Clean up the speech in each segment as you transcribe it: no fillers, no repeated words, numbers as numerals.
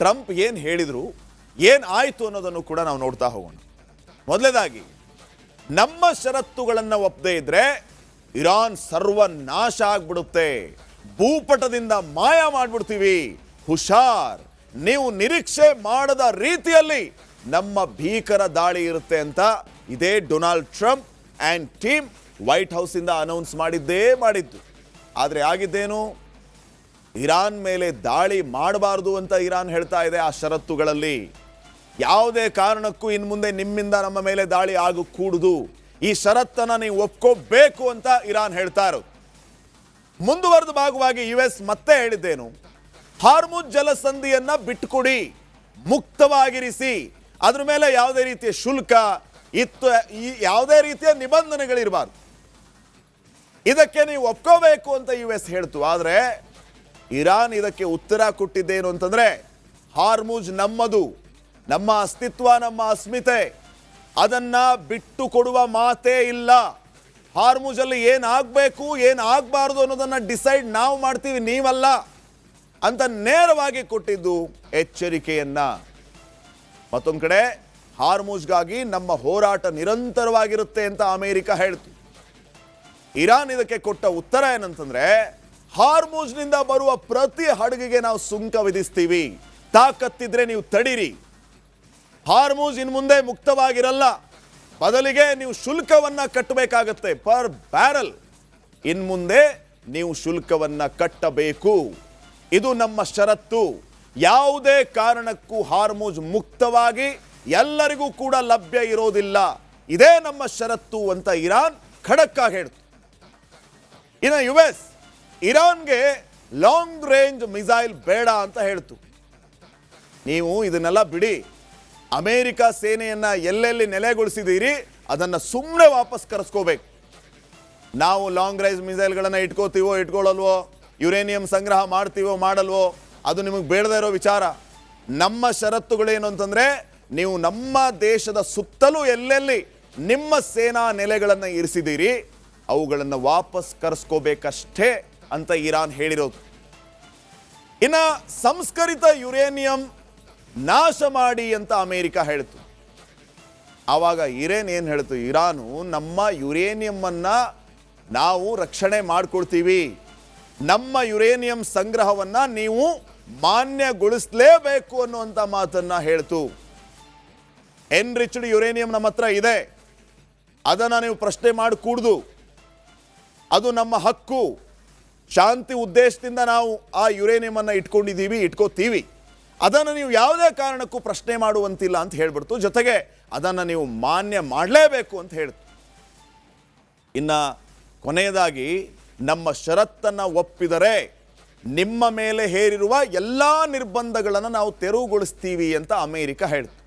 Trump ಏನು ಹೇಳಿದ್ರು, ಏನು ಆಯಿತು ಅನ್ನೋದನ್ನು ಕೂಡ ನಾವು ನೋಡ್ತಾ ಹೋಗೋಣ. ಮೊದಲನೇದಾಗಿ, ನಮ್ಮ ಷರತ್ತುಗಳನ್ನು ಒಪ್ಪದೇ ಇದ್ರೆ ಇರಾನ್ ಸರ್ವನಾಶ ಆಗ್ಬಿಡುತ್ತೆ, ಭೂಪಟದಿಂದ ಮಾಯ ಮಾಡ್ಬಿಡ್ತೀವಿ, ಹುಷಾರ್, ನೀವು ನಿರೀಕ್ಷೆ ಮಾಡದ ರೀತಿಯಲ್ಲಿ ನಮ್ಮ ಭೀಕರ ದಾಳಿ ಇರುತ್ತೆ ಅಂತ ಇದೇ Donald Trump and team White ಹೌಸಿಂದ ಅನೌನ್ಸ್ ಮಾಡಿದ್ದು. ಆದರೆ ಆಗಿದ್ದೇನು, ಇರಾನ್ ಮೇಲೆ ದಾಳಿ ಮಾಡಬಾರ್ದು ಅಂತ ಇರಾನ್ ಹೇಳ್ತಾ ಇದೆ. ಆ ಷರತ್ತುಗಳಲ್ಲಿ ಯಾವುದೇ ಕಾರಣಕ್ಕೂ ಇನ್ನು ಮುಂದೆ ನಿಮ್ಮಿಂದ ನಮ್ಮ ಮೇಲೆ ದಾಳಿ ಆಗಕೂಡದು, ಈ ಷರತ್ತನ್ನು ನೀವು ಒಪ್ಕೋಬೇಕು ಅಂತ ಇರಾನ್ ಹೇಳ್ತಾ ಇರೋದು. ಮುಂದುವರೆದ ಭಾಗವಾಗಿ US ಮತ್ತೆ ಹೇಳಿದ್ದೇನು, ಹಾರ್ಮುಜ್ ಜಲಸಂಧಿಯನ್ನ ಬಿಟ್ಟುಕೊಡಿ, ಮುಕ್ತವಾಗಿರಿಸಿ, ಅದ್ರ ಮೇಲೆ ಯಾವುದೇ ರೀತಿಯ ಶುಲ್ಕ ಯಾವುದೇ ರೀತಿಯ ನಿಬಂಧನೆಗಳಿರಬಾರ್ದು, ಇದಕ್ಕೆ ನೀವು ಒಪ್ಕೋಬೇಕು ಅಂತ US ಹೇಳ್ತು. ಆದರೆ ಇರಾನ್ ಇದಕ್ಕೆ ಉತ್ತರ ಕೊಟ್ಟಿದ್ದೇನು ಅಂತಂದ್ರೆ, ಹಾರ್ಮುಜ್ ನಮ್ಮದು, ನಮ್ಮ ಅಸ್ತಿತ್ವ, ನಮ್ಮ ಅಸ್ಮಿತೆ, ಅದನ್ನ ಬಿಟ್ಟು ಕೊಡುವ ಮಾತೇ ಇಲ್ಲ. ಹಾರ್ಮುಜಲ್ಲಿ ಏನಾಗಬೇಕು ಏನಾಗಬಾರ್ದು ಅನ್ನೋದನ್ನ ಡಿಸೈಡ್ ನಾವು ಮಾಡ್ತೀವಿ, ನೀವಲ್ಲ ಅಂತ ನೇರವಾಗಿ ಕೊಟ್ಟಿದ್ದು ಎಚ್ಚರಿಕೆಯನ್ನ. ಮತ್ತೊಂದು ಕಡೆ ಹಾರ್ಮುಜ್ಗಾಗಿ ನಮ್ಮ ಹೋರಾಟ ನಿರಂತರವಾಗಿರುತ್ತೆ ಅಂತ ಅಮೆರಿಕ ಹೇಳ್ತು. ಇರಾನ್ ಇದಕ್ಕೆ ಕೊಟ್ಟ ಉತ್ತರ ಏನಂತಂದ್ರೆ, ಹಾರ್ಮುಜ್ನಿಂದ ಬರುವ ಪ್ರತಿ ಹಡಗಿಗೆ ನಾವು ಸುಂಕ ವಿಧಿಸ್ತೀವಿ, ತಾಕತ್ತಿದ್ರೆ ನೀವು ತಡೀರಿ, ಹಾರ್ಮುಜ್ ಇನ್ನು ಮುಂದೆ ಮುಕ್ತವಾಗಿರಲ್ಲ, ಬದಲಿಗೆ ನೀವು ಶುಲ್ಕವನ್ನ ಕಟ್ಟಬೇಕಾಗತ್ತೆ, ಪರ್ ಬ್ಯಾರಲ್ ಇನ್ನು ಮುಂದೆ ನೀವು ಶುಲ್ಕವನ್ನ ಕಟ್ಟಬೇಕು, ಇದು ನಮ್ಮ ಷರತ್ತು. ಯಾವುದೇ ಕಾರಣಕ್ಕೂ ಹಾರ್ಮುಜ್ ಮುಕ್ತವಾಗಿ ಎಲ್ಲರಿಗೂ ಕೂಡ ಲಭ್ಯ ಇರೋದಿಲ್ಲ, ಇದೇ ನಮ್ಮ ಷರತ್ತು ಅಂತ ಇರಾನ್ ಖಡಕ್ ಆಗಿ ಹೇಳ್ತು. ಇನ್ನು US ಇರಾನ್ಗೆ ಲಾಂಗ್ ರೇಂಜ್ ಮಿಸೈಲ್ ಬೇಡ ಅಂತ ಹೇಳ್ತು. ನೀವು ಇದನ್ನೆಲ್ಲ ಬಿಡಿ, ಅಮೆರಿಕ ಸೇನೆಯನ್ನ ಎಲ್ಲೆಲ್ಲಿ ನೆಲೆಗೊಳಿಸಿದ್ದೀರಿ ಅದನ್ನು ಸುಮ್ಮನೆ ವಾಪಸ್ ಕರೆಸ್ಕೋಬೇಕು. ನಾವು ಲಾಂಗ್ ರೇಂಜ್ ಮಿಸೈಲ್ಗಳನ್ನು ಇಟ್ಕೋತೀವೋ ಇಟ್ಕೊಳ್ಳಲ್ವೋ, ಯುರೇನಿಯಂ ಸಂಗ್ರಹ ಮಾಡ್ತೀವೋ ಮಾಡಲ್ವೋ, ಅದು ನಿಮಗೆ ಬೇಡದೇ ಇರೋ ವಿಚಾರ. ನಮ್ಮ ಷರತ್ತುಗಳೇನು ಅಂತಂದರೆ, ನೀವು ನಮ್ಮ ದೇಶದ ಸುತ್ತಲೂ ಎಲ್ಲೆಲ್ಲಿ ನಿಮ್ಮ ಸೇನಾ ನೆಲೆಗಳನ್ನು ಇರಿಸಿದ್ದೀರಿ ಅವುಗಳನ್ನು ವಾಪಸ್ ಕರೆಸ್ಕೋಬೇಕಷ್ಟೇ ಅಂತ ಇರಾನ್ ಹೇಳಿರೋದು. ಇನ್ನು ಸಂಸ್ಕರಿತ ಯುರೇನಿಯಂ ನಾಶ ಮಾಡಿ ಅಂತ ಅಮೆರಿಕ ಹೇಳ್ತು. ಆವಾಗ ಇರಾನ್ ಏನು ಹೇಳ್ತು, ಇರಾನು ನಮ್ಮ ಯುರೇನಿಯಮ್ಮನ್ನು ನಾವು ರಕ್ಷಣೆ ಮಾಡ್ಕೊಳ್ತೀವಿ, ನಮ್ಮ ಯುರೇನಿಯಂ ಸಂಗ್ರಹವನ್ನು ನೀವು ಮಾನ್ಯಗೊಳಿಸಲೇಬೇಕು ಅನ್ನುವಂಥ ಮಾತನ್ನು ಹೇಳ್ತು. ಎನ್ರಿಚ್ಡ್ ಯುರೇನಿಯಂ ನಮ್ಮ ಹತ್ರ ಇದೆ, ಅದನ್ನು ನೀವು ಪ್ರಶ್ನೆ ಮಾಡಕೂಡ್ದು, ಅದು ನಮ್ಮ ಹಕ್ಕು, ಶಾಂತಿ ಉದ್ದೇಶದಿಂದ ನಾವು ಆ ಯುರೇನಿಯಮನ್ನು ಇಟ್ಕೋತೀವಿ, ಅದನ್ನು ನೀವು ಯಾವುದೇ ಕಾರಣಕ್ಕೂ ಪ್ರಶ್ನೆ ಮಾಡುವಂತಿಲ್ಲ ಅಂತ ಹೇಳ್ಬಿಡ್ತು. ಜೊತೆಗೆ ಅದನ್ನು ನೀವು ಮಾನ್ಯ ಮಾಡಲೇಬೇಕು ಅಂತ ಹೇಳ್ತು. ಇನ್ನು ಕೊನೆಯದಾಗಿ, ನಮ್ಮ ಷರತ್ತನ್ನು ಒಪ್ಪಿದರೆ ನಿಮ್ಮ ಮೇಲೆ ಹೇರಿರುವ ಎಲ್ಲ ನಿರ್ಬಂಧಗಳನ್ನು ನಾವು ತೆರವುಗೊಳಿಸ್ತೀವಿ ಅಂತ ಅಮೆರಿಕ ಹೇಳ್ತು.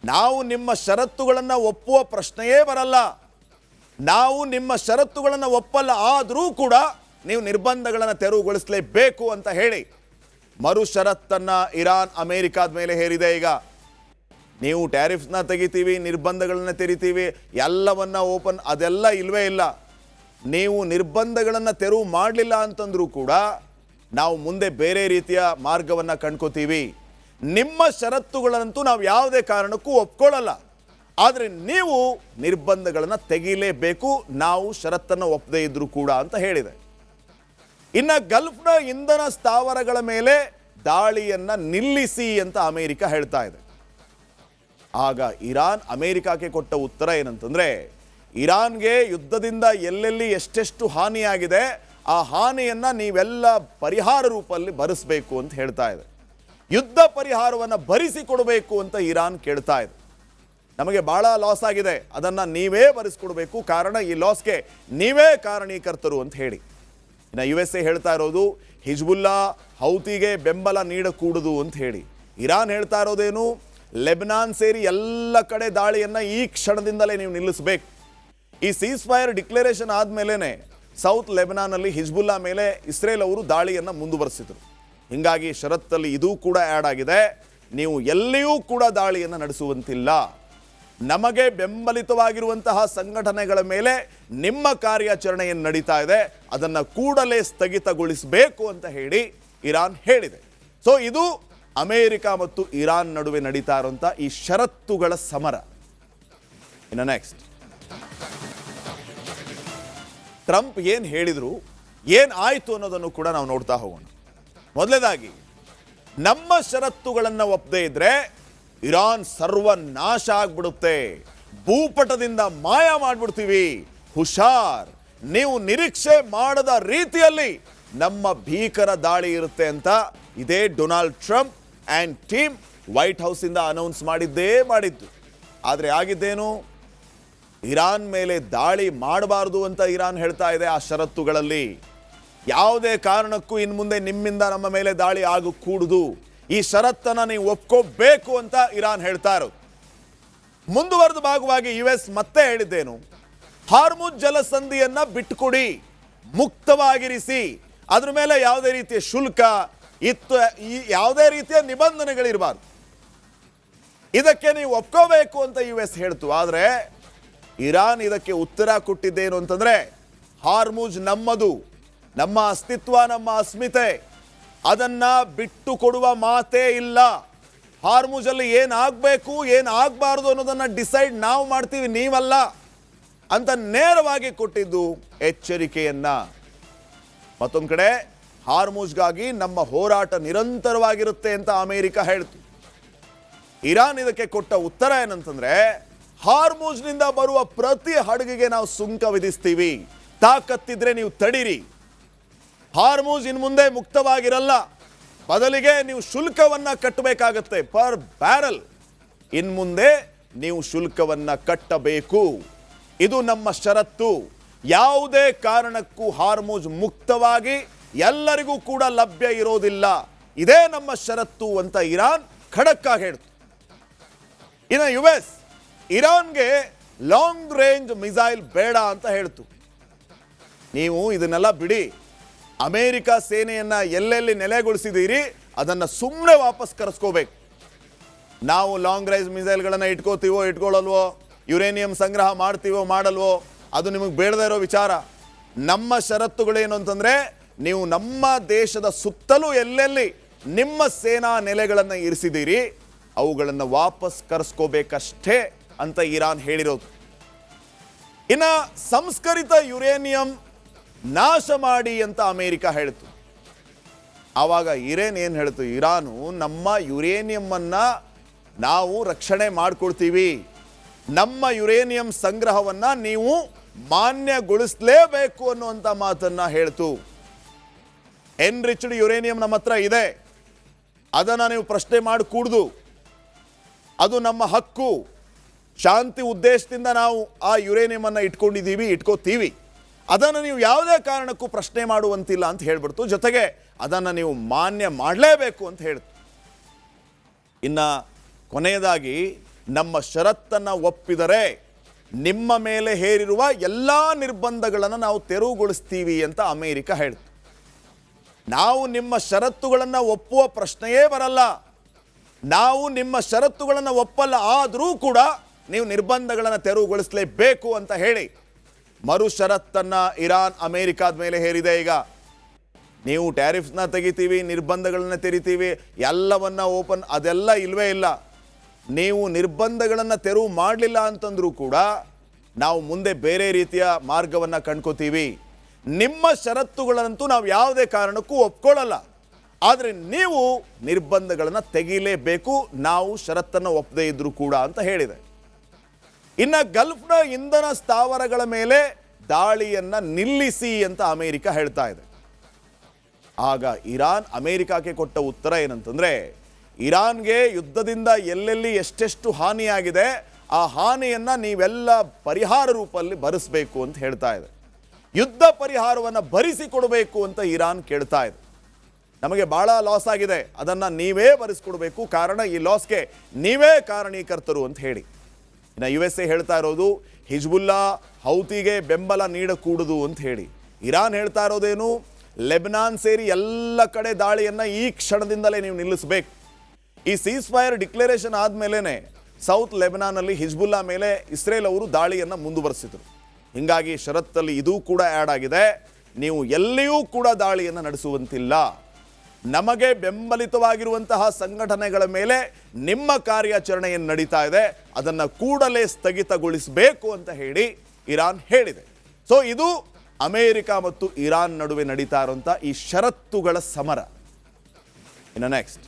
ನಾವು ನಿಮ್ಮ ಷರತ್ತುಗಳನ್ನು ಒಪ್ಪುವ ಪ್ರಶ್ನೆಯೇ ಬರಲ್ಲ, ನಾವು ನಿಮ್ಮ ಷರತ್ತುಗಳನ್ನು ಒಪ್ಪಲ್ಲ, ಆದರೂ ಕೂಡ ನೀವು ನಿರ್ಬಂಧಗಳನ್ನು ತೆರವುಗೊಳಿಸಲೇಬೇಕು ಅಂತ ಹೇಳಿ ಮರು ಷರತ್ತನ್ನು ಇರಾನ್ ಅಮೆರಿಕಾದ ಮೇಲೆ ಹೇರಿದೆ. ಈಗ ನೀವು ಟ್ಯಾರಿಫ್ಸ್ನ ತೆಗಿತೀವಿ, ನಿರ್ಬಂಧಗಳನ್ನು ತೆರಿತೀವಿ, ಎಲ್ಲವನ್ನ ಓಪನ್, ಅದೆಲ್ಲ ಇಲ್ವೇ ಇಲ್ಲ. ನೀವು ನಿರ್ಬಂಧಗಳನ್ನು ತೆರವು ಮಾಡಲಿಲ್ಲ ಅಂತಂದ್ರೂ ಕೂಡ ನಾವು ಮುಂದೆ ಬೇರೆ ರೀತಿಯ ಮಾರ್ಗವನ್ನು ಕಂಡ್ಕೋತೀವಿ. ನಿಮ್ಮ ಷರತ್ತುಗಳನ್ನಂತೂ ನಾವು ಯಾವುದೇ ಕಾರಣಕ್ಕೂ ಒಪ್ಕೊಳ್ಳಲ್ಲ, ಆದರೆ ನೀವು ನಿರ್ಬಂಧಗಳನ್ನು ತೆಗಿಲೇಬೇಕು, ನಾವು ಷರತ್ತನ್ನು ಒಪ್ಪದೇ ಇದ್ರೂ ಕೂಡ ಅಂತ ಹೇಳಿದೆ. ಇನ್ನು ಗಲ್ಫ್ನ ಇಂಧನ ಸ್ಥಾವರಗಳ ಮೇಲೆ ದಾಳಿಯನ್ನು ನಿಲ್ಲಿಸಿ ಅಂತ ಅಮೆರಿಕ ಹೇಳ್ತಾ ಇದೆ. ಆಗ ಇರಾನ್ ಅಮೆರಿಕಕ್ಕೆ ಕೊಟ್ಟ ಉತ್ತರ ಏನಂತಂದರೆ, ಇರಾನ್ಗೆ ಯುದ್ಧದಿಂದ ಎಲ್ಲೆಲ್ಲಿ ಎಷ್ಟೆಷ್ಟು ಹಾನಿಯಾಗಿದೆ ಆ ಹಾನಿಯನ್ನು ನೀವೆಲ್ಲ ಪರಿಹಾರ ರೂಪದಲ್ಲಿ ಭರಿಸಬೇಕು ಅಂತ ಹೇಳ್ತಾ ಇದೆ. ಯುದ್ಧ ಪರಿಹಾರವನ್ನು ಭರಿಸಿಕೊಡಬೇಕು ಅಂತ ಇರಾನ್ ಕೇಳ್ತಾ ಇದೆ. ನಮಗೆ ಭಾಳ ಲಾಸ್ ಆಗಿದೆ, ಅದನ್ನು ನೀವೇ ಭರಿಸ್ಕೊಡ್ಬೇಕು, ಕಾರಣ ಈ ಲಾಸ್ಗೆ ನೀವೇ ಕಾರಣೀಕರ್ತರು ಅಂತ ಹೇಳಿ. ಇನ್ನು USA ಹೇಳ್ತಾ ಇರೋದು ಹಿಜ್ಬುಲ್ಲಾ ಹೌತಿಗೆ ಬೆಂಬಲ ನೀಡಕೂಡದು ಅಂತ ಹೇಳಿ. ಇರಾನ್ ಹೇಳ್ತಾ ಇರೋದೇನು, ಲೆಬನಾನ್ ಸೇರಿ ಎಲ್ಲ ಕಡೆ ದಾಳಿಯನ್ನು ಈ ಕ್ಷಣದಿಂದಲೇ ನೀವು ನಿಲ್ಲಿಸಬೇಕು. ಈ ಸೀಸ್ ಫೈರ್ ಡಿಕ್ಲರೇಷನ್ ಆದಮೇಲೆ ಸೌತ್ ಲೆಬನಾನಲ್ಲಿ ಹಿಜ್ಬುಲ್ಲಾ ಮೇಲೆ ಇಸ್ರೇಲ್ ಅವರು ದಾಳಿಯನ್ನು ಮುಂದುವರೆಸಿದರು. ಹೀಗಾಗಿ ಷರತ್ತಲ್ಲಿ ಇದೂ ಕೂಡ ಆ್ಯಡ್ ಆಗಿದೆ, ನೀವು ಎಲ್ಲಿಯೂ ಕೂಡ ದಾಳಿಯನ್ನು ನಡೆಸುವಂತಿಲ್ಲ, ನಮಗೆ ಬೆಂಬಲಿತವಾಗಿರುವಂತಹ ಸಂಘಟನೆಗಳ ಮೇಲೆ ನಿಮ್ಮ ಕಾರ್ಯಾಚರಣೆ ಏನು ನಡೀತಾ ಇದೆ ಅದನ್ನು ಕೂಡಲೇ ಸ್ಥಗಿತಗೊಳಿಸಬೇಕು ಅಂತ ಹೇಳಿ ಇರಾನ್ ಹೇಳಿದೆ. ಸೊ ಇದು ಅಮೆರಿಕ ಮತ್ತು ಇರಾನ್ ನಡುವೆ ನಡೀತಾ ಇರುವಂಥ ಈ ಷರತ್ತುಗಳ ಸಮರ. ಇನ್ನು ನೆಕ್ಸ್ಟ್, ಟ್ರಂಪ್ ಏನು ಹೇಳಿದ್ರು, ಏನು ಆಯಿತು ಅನ್ನೋದನ್ನು ಕೂಡ ನಾವು ನೋಡ್ತಾ ಹೋಗೋಣ. ಮೊದಲನೇದಾಗಿ, ನಮ್ಮ ಷರತ್ತುಗಳನ್ನು ಒಪ್ಪದೇ ಇದ್ರೆ ಇರಾನ್ ಸರ್ವನಾಶ ಆಗ್ಬಿಡುತ್ತೆ, ಭೂಪಟದಿಂದ ಮಾಯ ಮಾಡ್ಬಿಡ್ತೀವಿ, ಹುಷಾರ್, ನೀವು ನಿರೀಕ್ಷೆ ಮಾಡದ ರೀತಿಯಲ್ಲಿ ನಮ್ಮ ಭೀಕರ ದಾಳಿ ಇರುತ್ತೆ ಅಂತ ಇದೇ Donald Trump and team White ಹೌಸಿಂದ ಅನೌನ್ಸ್ ಮಾಡಿದ್ದು. ಆದರೆ ಆಗಿದ್ದೇನು, ಇರಾನ್ ಮೇಲೆ ದಾಳಿ ಮಾಡಬಾರ್ದು ಅಂತ ಇರಾನ್ ಹೇಳ್ತಾ ಇದೆ. ಆ ಷರತ್ತುಗಳಲ್ಲಿ ಯಾವುದೇ ಕಾರಣಕ್ಕೂ ಇನ್ನು ಮುಂದೆ ನಿಮ್ಮಿಂದ ನಮ್ಮ ಮೇಲೆ ದಾಳಿ ಆಗಕೂಡದು, ಈ ಷರತ್ತನ್ನು ನೀವು ಒಪ್ಕೋಬೇಕು ಅಂತ ಇರಾನ್ ಹೇಳ್ತಾ ಇರೋದು. ಮುಂದುವರೆದ ಭಾಗವಾಗಿ US ಮತ್ತೆ ಹೇಳಿದ್ದೇನು, ಹಾರ್ಮುಜ್ ಜಲಸಂಧಿಯನ್ನ ಬಿಟ್ಟುಕೊಡಿ, ಮುಕ್ತವಾಗಿರಿಸಿ, ಅದ್ರ ಮೇಲೆ ಯಾವುದೇ ರೀತಿಯ ಶುಲ್ಕ ಯಾವುದೇ ರೀತಿಯ ನಿಬಂಧನೆಗಳಿರಬಾರ್ದು, ಇದಕ್ಕೆ ನೀವು ಒಪ್ಕೋಬೇಕು ಅಂತ US ಹೇಳ್ತು. ಆದರೆ ಇರಾನ್ ಇದಕ್ಕೆ ಉತ್ತರ ಕೊಟ್ಟಿದ್ದೇನು ಅಂತಂದ್ರೆ, ಹಾರ್ಮುಜ್ ನಮ್ಮದು, ನಮ್ಮ ಅಸ್ತಿತ್ವ, ನಮ್ಮ ಅಸ್ಮಿತೆ, ಅದನ್ನ ಬಿಟ್ಟು ಕೊಡುವ ಮಾತೇ ಇಲ್ಲ. ಹಾರ್ಮುಜಲ್ಲಿ ಏನಾಗಬೇಕು ಏನಾಗಬಾರ್ದು ಅನ್ನೋದನ್ನ ಡಿಸೈಡ್ ನಾವು ಮಾಡ್ತೀವಿ, ನೀವಲ್ಲ ಅಂತ ನೇರವಾಗಿ ಕೊಟ್ಟಿದ್ದು ಎಚ್ಚರಿಕೆಯನ್ನ. ಮತ್ತೊಂದು ಕಡೆ ಹಾರ್ಮುಜ್ಗಾಗಿ ನಮ್ಮ ಹೋರಾಟ ನಿರಂತರವಾಗಿರುತ್ತೆ ಅಂತ ಅಮೆರಿಕ ಹೇಳ್ತು. ಇರಾನ್ ಇದಕ್ಕೆ ಕೊಟ್ಟ ಉತ್ತರ ಏನಂತಂದ್ರೆ, ಹಾರ್ಮುಜ್ನಿಂದ ಬರುವ ಪ್ರತಿ ಹಡಗಿಗೆ ನಾವು ಸುಂಕ ವಿಧಿಸ್ತೀವಿ, ತಾಕತ್ತಿದ್ರೆ ನೀವು ತಡೀರಿ, ಹಾರ್ಮುಜ್ ಇನ್ನು ಮುಂದೆ ಮುಕ್ತವಾಗಿರಲ್ಲ, ಬದಲಿಗೆ ನೀವು ಶುಲ್ಕವನ್ನ ಕಟ್ಟಬೇಕಾಗತ್ತೆ, ಪರ್ ಬ್ಯಾರಲ್ ಇನ್ನು ಮುಂದೆ ನೀವು ಶುಲ್ಕವನ್ನ ಕಟ್ಟಬೇಕು, ಇದು ನಮ್ಮ ಷರತ್ತು, ಯಾವುದೇ ಕಾರಣಕ್ಕೂ ಹಾರ್ಮುಜ್ ಮುಕ್ತವಾಗಿ ಎಲ್ಲರಿಗೂ ಕೂಡ ಲಭ್ಯ ಇರೋದಿಲ್ಲ, ಇದೇ ನಮ್ಮ ಷರತ್ತು ಅಂತ ಇರಾನ್ ಖಡಕ್ ಆಗಿ ಹೇಳ್ತು. ಇನ್ನು US ಇರಾನ್ಗೆ ಲಾಂಗ್ ರೇಂಜ್ ಮಿಸೈಲ್ ಬೇಡ ಅಂತ ಹೇಳ್ತು. ನೀವು ಇದನ್ನೆಲ್ಲ ಬಿಡಿ, ಅಮೆರಿಕ ಸೇನೆಯನ್ನ ಎಲ್ಲೆಲ್ಲಿ ನೆಲೆಗೊಳಿಸಿದ್ದೀರಿ ಅದನ್ನು ಸುಮ್ಮನೆ ವಾಪಸ್ ಕರೆಸ್ಕೋಬೇಕು. ನಾವು ಲಾಂಗ್ ರೇಂಜ್ ಮಿಸೈಲ್ಗಳನ್ನು ಇಟ್ಕೋತೀವೋ ಇಟ್ಕೊಳ್ಳಲ್ವೋ, ಯುರೇನಿಯಂ ಸಂಗ್ರಹ ಮಾಡ್ತೀವೋ ಮಾಡಲ್ವೋ, ಅದು ನಿಮಗೆ ಬೇಡದೇ ಇರೋ ವಿಚಾರ. ನಮ್ಮ ಷರತ್ತುಗಳೇನು ಅಂತಂದರೆ, ನೀವು ನಮ್ಮ ದೇಶದ ಸುತ್ತಲೂ ಎಲ್ಲೆಲ್ಲಿ ನಿಮ್ಮ ಸೇನಾ ನೆಲೆಗಳನ್ನು ಇರಿಸಿದ್ದೀರಿ ಅವುಗಳನ್ನು ವಾಪಸ್ ಕರೆಸ್ಕೋಬೇಕಷ್ಟೇ ಅಂತ ಇರಾನ್ ಹೇಳಿರೋದು. ಇನ್ನು ಸಂಸ್ಕರಿತ ಯುರೇನಿಯಂ ನಾಶ ಮಾಡಿ ಅಂತ ಅಮೆರಿಕ ಹೇಳ್ತು. ಆವಾಗ ಇರಾನ್ ಏನು ಹೇಳ್ತು, ಇರಾನು ನಮ್ಮ ಯುರೇನಿಯಂ ನಾವು ರಕ್ಷಣೆ ಮಾಡ್ಕೊಳ್ತೀವಿ, ನಮ್ಮ ಯುರೇನಿಯಂ ಸಂಗ್ರಹವನ್ನ ನೀವು ಮಾನ್ಯಗೊಳಿಸಲೇಬೇಕು ಅನ್ನುವಂಥ ಮಾತನ್ನ ಹೇಳ್ತು. ಎನ್ರಿಚ್ಡ್ ಯುರೇನಿಯಂ ನಮ್ಮ ಹತ್ರ ಇದೆ, ಅದನ್ನು ನೀವು ಪ್ರಶ್ನೆ ಮಾಡಕೂಡ್ದು, ಅದು ನಮ್ಮ ಹಕ್ಕು, ಶಾಂತಿ ಉದ್ದೇಶದಿಂದ ನಾವು ಆ ಯುರೇನಿಯಂ ಇಟ್ಕೋತೀವಿ, ಅದನ್ನು ನೀವು ಯಾವುದೇ ಕಾರಣಕ್ಕೂ ಪ್ರಶ್ನೆ ಮಾಡುವಂತಿಲ್ಲ ಅಂತ ಹೇಳ್ಬಿಡ್ತು. ಜೊತೆಗೆ ಅದನ್ನು ನೀವು ಮಾನ್ಯ ಮಾಡಲೇಬೇಕು ಅಂತ ಹೇಳ್ತು. ಇನ್ನು ಕೊನೆಯದಾಗಿ, ನಮ್ಮ ಷರತ್ತನ್ನು ಒಪ್ಪಿದರೆ ನಿಮ್ಮ ಮೇಲೆ ಹೇರಿರುವ ಎಲ್ಲ ನಿರ್ಬಂಧಗಳನ್ನು ನಾವು ತೆರವುಗೊಳಿಸ್ತೀವಿ ಅಂತ ಅಮೆರಿಕ ಹೇಳ್ತು. ನಾವು ನಿಮ್ಮ ಷರತ್ತುಗಳನ್ನು ಒಪ್ಪುವ ಪ್ರಶ್ನೆಯೇ ಬರಲ್ಲ, ನಾವು ನಿಮ್ಮ ಷರತ್ತುಗಳನ್ನು ಒಪ್ಪಲ್ಲ, ಆದರೂ ಕೂಡ ನೀವು ನಿರ್ಬಂಧಗಳನ್ನು ತೆರವುಗೊಳಿಸಲೇಬೇಕು ಅಂತ ಹೇಳಿ ಮರು ಷರತ್ತನ್ನು ಇರಾನ್ ಅಮೆರಿಕಾದ ಮೇಲೆ ಹೇರಿದೆ. ಈಗ ನೀವು ಟ್ಯಾರಿಫ್ಸ್ನ ತೆಗಿತೀವಿ, ನಿರ್ಬಂಧಗಳನ್ನು ತೆರಿತೀವಿ, ಎಲ್ಲವನ್ನ ಓಪನ್, ಅದೆಲ್ಲ ಇಲ್ವೇ ಇಲ್ಲ. ನೀವು ನಿರ್ಬಂಧಗಳನ್ನು ತೆರವು ಮಾಡಲಿಲ್ಲ ಅಂತಂದ್ರೂ ಕೂಡ ನಾವು ಮುಂದೆ ಬೇರೆ ರೀತಿಯ ಮಾರ್ಗವನ್ನು ಕಂಡ್ಕೋತೀವಿ. ನಿಮ್ಮ ಷರತ್ತುಗಳನ್ನಂತೂ ನಾವು ಯಾವುದೇ ಕಾರಣಕ್ಕೂ ಒಪ್ಕೊಳ್ಳಲ್ಲ, ಆದರೆ ನೀವು ನಿರ್ಬಂಧಗಳನ್ನು ತೆಗಿಲೇಬೇಕು, ನಾವು ಷರತ್ತನ್ನು ಒಪ್ಪದೇ ಇದ್ರೂ ಕೂಡ ಅಂತ ಹೇಳಿದೆ. ಇನ್ನು ಗಲ್ಫ್ನ ಇಂಧನ ಸ್ಥಾವರಗಳ ಮೇಲೆ ದಾಳಿಯನ್ನು ನಿಲ್ಲಿಸಿ ಅಂತ ಅಮೆರಿಕ ಹೇಳ್ತಾ ಇದೆ. ಆಗ ಇರಾನ್ ಅಮೆರಿಕಕ್ಕೆ ಕೊಟ್ಟ ಉತ್ತರ ಏನಂತಂದ್ರೆ, ಇರಾನ್ಗೆ ಯುದ್ಧದಿಂದ ಎಲ್ಲೆಲ್ಲಿ ಎಷ್ಟೆಷ್ಟು ಹಾನಿಯಾಗಿದೆ ಆ ಹಾನಿಯನ್ನ ನೀವೆಲ್ಲ ಪರಿಹಾರ ರೂಪದಲ್ಲಿ ಭರಿಸಬೇಕು ಅಂತ ಹೇಳ್ತಾ ಇದೆ. ಯುದ್ಧ ಪರಿಹಾರವನ್ನು ಭರಿಸಿಕೊಡಬೇಕು ಅಂತ ಇರಾನ್ ಕೇಳ್ತಾ ಇದೆ. ನಮಗೆ ಬಹಳ ಲಾಸ್ ಆಗಿದೆ, ಅದನ್ನು ನೀವೇ ಭರಿಸಿಕೊಡಬೇಕು, ಕಾರಣ ಈ ಲಾಸ್ಗೆ ನೀವೇ ಕಾರಣೀಕರ್ತರು ಅಂತ ಹೇಳಿ. ಇನ್ನು USA ಹೇಳ್ತಾ ಇರೋದು ಹಿಜ್ಬುಲ್ಲಾ ಹೌತಿಗೆ ಬೆಂಬಲ ನೀಡಕೂಡದು ಅಂತ ಹೇಳಿ. ಇರಾನ್ ಹೇಳ್ತಾ ಇರೋದೇನು, ಲೆಬನಾನ್ ಸೇರಿ ಎಲ್ಲ ಕಡೆ ದಾಳಿಯನ್ನು ಈ ಕ್ಷಣದಿಂದಲೇ ನೀವು ನಿಲ್ಲಿಸಬೇಕು. ಈ ಸೀಸ್ ಫೈರ್ ಡಿಕ್ಲರೇಷನ್ ಆದಮೇಲೆ ಸೌತ್ ಲೆಬನಾನಲ್ಲಿ ಹಿಜ್ಬುಲ್ಲಾ ಮೇಲೆ ಇಸ್ರೇಲ್ ಅವರು ದಾಳಿಯನ್ನು ಮುಂದುವರೆಸಿದರು. ಹೀಗಾಗಿ ಷರತ್ತಲ್ಲಿ ಇದು ಕೂಡ ಆ್ಯಡ್ ಆಗಿದೆ, ನೀವು ಎಲ್ಲಿಯೂ ಕೂಡ ದಾಳಿಯನ್ನು ನಡೆಸುವಂತಿಲ್ಲ, ನಮಗೆ ಬೆಂಬಲಿತವಾಗಿರುವಂತಹ ಸಂಘಟನೆಗಳ ಮೇಲೆ ನಿಮ್ಮ ಕಾರ್ಯಾಚರಣೆ ಏನು ನಡೀತಾ ಇದೆ ಅದನ್ನು ಕೂಡಲೇ ಸ್ಥಗಿತಗೊಳಿಸಬೇಕು ಅಂತ ಹೇಳಿ ಇರಾನ್ ಹೇಳಿದೆ. ಸೊ ಇದು ಅಮೆರಿಕ ಮತ್ತು ಇರಾನ್ ನಡುವೆ ನಡೀತಾ ಇರುವಂಥ ಈ ಷರತ್ತುಗಳ ಸಮರ. ಇನ್ನು ನೆಕ್ಸ್ಟ್